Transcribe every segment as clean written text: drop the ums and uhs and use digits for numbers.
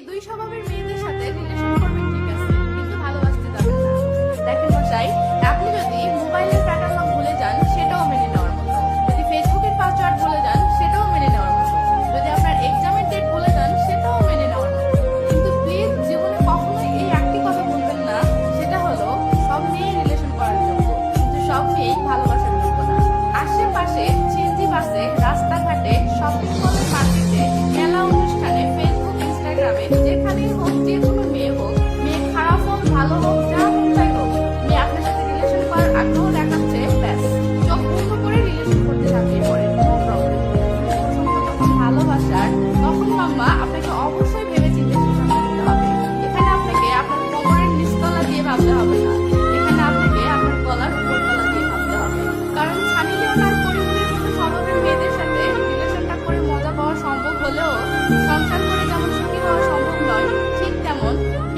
দুই স্বভাবের মেয়েদের সাথে রিলেশন করবেন ঠিক আছে, কিন্তু ভালোবাসতে যাবেন না। দেখেন মশাই, আপনি যদি মোবাইলের প্যাটার্ন লক ভুলে যান সেটাও মেনে নেওয়ার মতো, যদি ফেসবুকের পাসওয়ার্ড ভুলে যান সেটাও মেনে নেওয়ার মতো, যদি আপনার এক্সামের ডেট ভুলে যান সেটাও মেনে নেওয়ার মতো। কিন্তু প্লিজ জীবনে কখনোই এই একটি কথা বলবেন না, সেটা হলো সব মেয়েই রিলেশন করার যোগ্য, কিন্তু সব মেয়েই ভালোবাসার যোগ্য না। আশেপাশে, সিএনজি বাসে, রাস্তাঘাটে, শপিং মলের মার্কেটে, মেলা অনুষ্ঠানে, ফেসবুক, ইনস্টাগ্রামে, যেখানেই হোক, যে কোনো মেয়ে হোক, মেয়ে খারাপ হোক ভালো হোক, যা হোক তাই হোক, মেয়ে আপনার সাথে রিলেশন করার আগ্রহ দেখাচ্ছে, ব্যাস চোখ বন্ধ করে রিলেশন করতে ঝাঁপিয়ে পড়ে, নো প্রবলেম। যখন ভালোবাসার, তখন মাম্মা আপনাকে অবশ্যই ভেবে চিন্তে সিদ্ধান্ত নিতে হবে। এখানে আপনাকে আপনার কোমরের নিচতলা দিয়ে ভাবতে হবে না, এখানে আপনাকে আপনার গলার উপরতলা দিয়ে ভাবতে হবে। কারণ সানি লিওন আর পরিমণির মতো স্বভাবের মেয়েদের সাথে রিলেশনটা করে মজা পাওয়া সম্ভব হলেও সংসার করে যেমন সুখী হওয়া সম্ভব নয়, ঠিক তেমন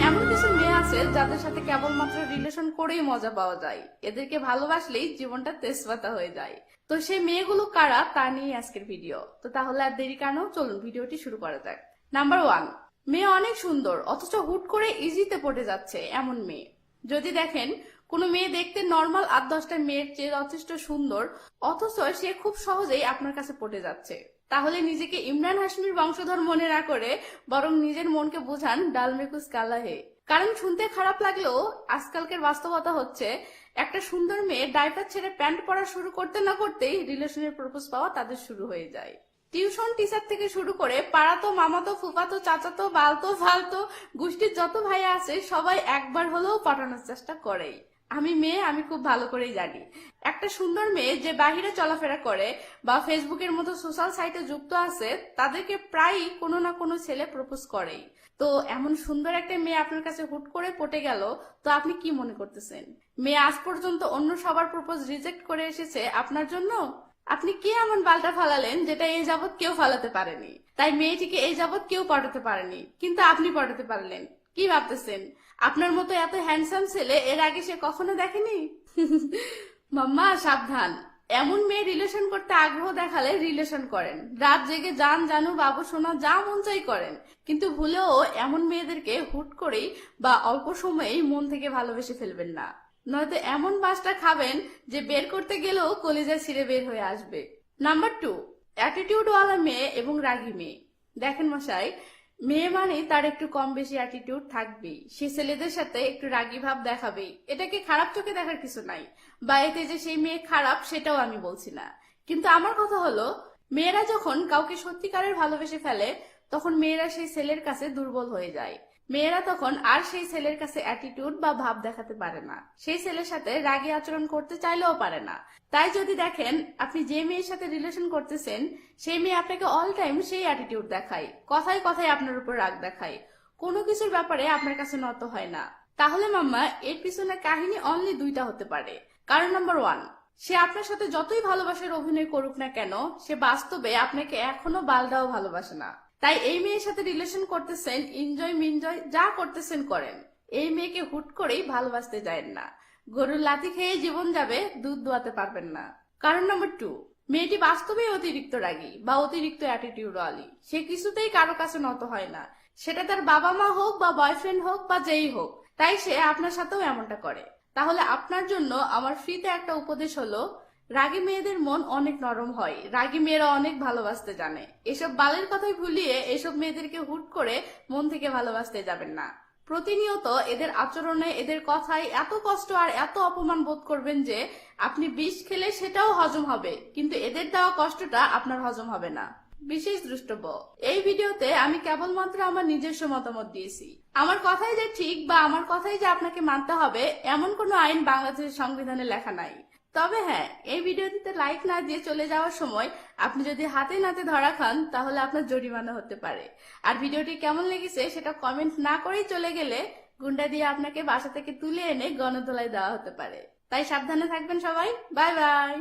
এমন কিছু মেয়ে আছে যাদের সাথে কেবলমাত্র রিলেশন করেই মজা পাওয়া যায়, এদেরকে ভালোবাসলেই জীবনটা তেজপাতা হয়ে যায়। তো সেই মেয়েগুলো কারা তা নিয়ে আজকের ভিডিও। তো তাহলে আর দেরি কেন, চলুন ভিডিওটি শুরু করা যাক। নাম্বার 1, মেয়ে অনেক সুন্দর অথচ হুট করে ইজিতে পড়ে যাচ্ছে এমন মেয়ে। যদি দেখেন কোনো মেয়ে দেখতে নর্মাল 8-10টা মেয়ের চেয়ে যথেষ্ট সুন্দর অথচ সে খুব সহজেই আপনার কাছে পড়ে যাচ্ছে, তাহলে নিজেকে ইমরান হাশমির বংশধর মনে না করে বরং নিজের মনকে বোঝান ডাল মে কুছ কালা হে। কারণ শুনতে খারাপ লাগলেও আজকালকের বাস্তবতা হচ্ছে একটা সুন্দর মেয়ে ডাইপার ছেড়ে প্যান্ট পরা শুরু করতে না করতেই রিলেশনের প্রপোজ পাওয়া তাদের শুরু হয়ে যায়। টিউশন টিচার থেকে শুরু করে পাড়াতো, মামাতো, ফুফাতো, চাচাতো, বালতো ফালতো গোষ্ঠীর যত ভাইয়া আছে সবাই একবার হলেও পটানোর চেষ্টা করেই। আমি মেয়ে, আমি খুব ভালো করেই জানি একটা সুন্দর মেয়ে যে বাহিরে চলাফেরা করে বা ফেসবুকের মতো সোশ্যাল সাইটে যুক্ত আছে তাদেরকে প্রায়ই কোনো না কোনো ছেলে প্রপোজ করেই। তো এমন সুন্দর একটা মেয়ে আপনার কাছে হুট করে পটে গেল, তো আপনি কি মনে করতেছেন মেয়ে আজ পর্যন্ত অন্য সবার প্রপোজ রিজেক্ট করে এসেছে আপনার জন্য? আপনি কি এমন বালটা ফালালেন যেটা এই যাবৎ কেউ ফালাতে পারেনি, তাই মেয়েটিকে এই যাবৎ কেউ পটাতে পারেনি, কিন্তু আপনি পটাতে পারলেন? কি ভাবতেছেন আপনার মতো এত হ্যান্ডসাম ছেলে এর আগে সে কখনো দেখেনি? মাম্মা সাবধান, এমন মেয়ে রিলেশন করতে আগ্রহ দেখালে রিলেশন করেন, রাত জেগে জান জানু বাবু সোনা যা মন চাই করেন, কিন্তু ভুলেও এমন মেয়েদেরকে হুট করেই বা অল্প সময়েই মন থেকে ভালোবেসে ফেলবেন না, নয়তো এমন বাসটা খাবেন যে বের করতে গেলেও কলিজা ছিঁড়ে বের হয়ে আসবে। নাম্বার 2, অ্যাটিটিউডওয়ালা মেয়ে এবং রাগী মেয়ে। দেখেন মশাই, মেয়ে মানে তার একটু কম বেশি অ্যাটিটিউড থাকবেই, সে ছেলেদের সাথে একটু রাগী ভাব দেখাবেই, এটাকে খারাপ চোখে দেখার কিছু নাই, বা এতে যে সেই মেয়ে খারাপ সেটাও আমি বলছি না। কিন্তু আমার কথা হলো, মেয়েরা যখন কাউকে সত্যিকারের ভালোবেসে ফেলে তখন মেয়েরা সেই ছেলের কাছে দুর্বল হয়ে যায়, মেয়েরা তখন আর সেই ছেলের কাছে অ্যাটিটিউড বা ভাব দেখাতে পারে না, সেই ছেলের সাথে রাগী আচরণ করতে চাইলেও পারে না। তাই যদি দেখেন আপনি যে মেয়ের সাথে রিলেশন করতেছেন সেই মেয়ে আপনাকে অল টাইম সেই অ্যাটিটিউড দেখায়, কথায় কথায় আপনার উপর রাগ দেখায়, কোনো কিছুর ব্যাপারে আপনার কাছে নত হয় না, তাহলে মাম্মা এর পিছনে কাহিনী অনলি 2টা হতে পারে। কারণ নাম্বার 1, সে আপনার সাথে যতই ভালোবাসার অভিনয় করুক না কেন সে বাস্তবে আপনাকে এখনো বালদাও ভালোবাসে না। তাই এই মেয়ের সাথে রিলেশন করতেছেন, এনজয় মিনজয় যা করতেছেন করেন, এই মেয়েকে হুট করেই ভালোবাসতে যায়েন না, গরুর লাথি খেয়ে জীবন যাবে, দুধ দোয়াতে পারবেন না। কারণ নাম্বার 2, মেয়েটি বাস্তবেই অতিরিক্ত রাগী বা অতিরিক্ত অ্যাটিটিউডওয়ালি, সে কিছুতেই কারো কাছে নত হয় না, সেটা তার বাবা মা হোক বা বয়ফ্রেন্ড হোক বা যেই হোক, তাই সে আপনার সাথেও এমনটা করে। তাহলে আপনার জন্য আমার ফ্রিতে একটা উপদেশ হলো, রাগী মেয়েদের মন অনেক নরম হয়, রাগী মেয়েরা অনেক ভালোবাসতে জানে, এসব বালের কথাই ভুলিয়ে এসব মেয়েদেরকে হুট করে মন থেকে ভালোবাসতে যাবেন না। প্রতিনিয়ত এদের আচরণে, এদের কথায় এত কষ্ট আর এত অপমান বোধ করবেন যে আপনি বিষ খেলে সেটাও হজম হবে, কিন্তু এদের দেওয়া কষ্টটা আপনার হজম হবে না। বিশেষ দ্রষ্টব্য, এই ভিডিওতে আমি কেবলমাত্র আমার নিজস্ব মতামত দিয়েছি, আমার কথাই যে ঠিক বা আমার কথাই যে আপনাকে মানতে হবে এমন কোনো আইন বাংলাদেশের সংবিধানে লেখা নাই। তবে হ্যাঁ, এই ভিডিওটিতে লাইক না দিয়ে চলে যাওয়ার সময় আপনি যদি হাতে নাতে ধরা খান তাহলে আপনার জরিমানা হতে পারে। আর ভিডিওটি কেমন লেগেছে সেটা কমেন্ট না করেই চলে গেলে গুন্ডা দিয়ে আপনাকে বাসা থেকে তুলে এনে গণধোলাই দেওয়া হতে পারে। তাই সাবধানে থাকবেন সবাই, বাই বাই।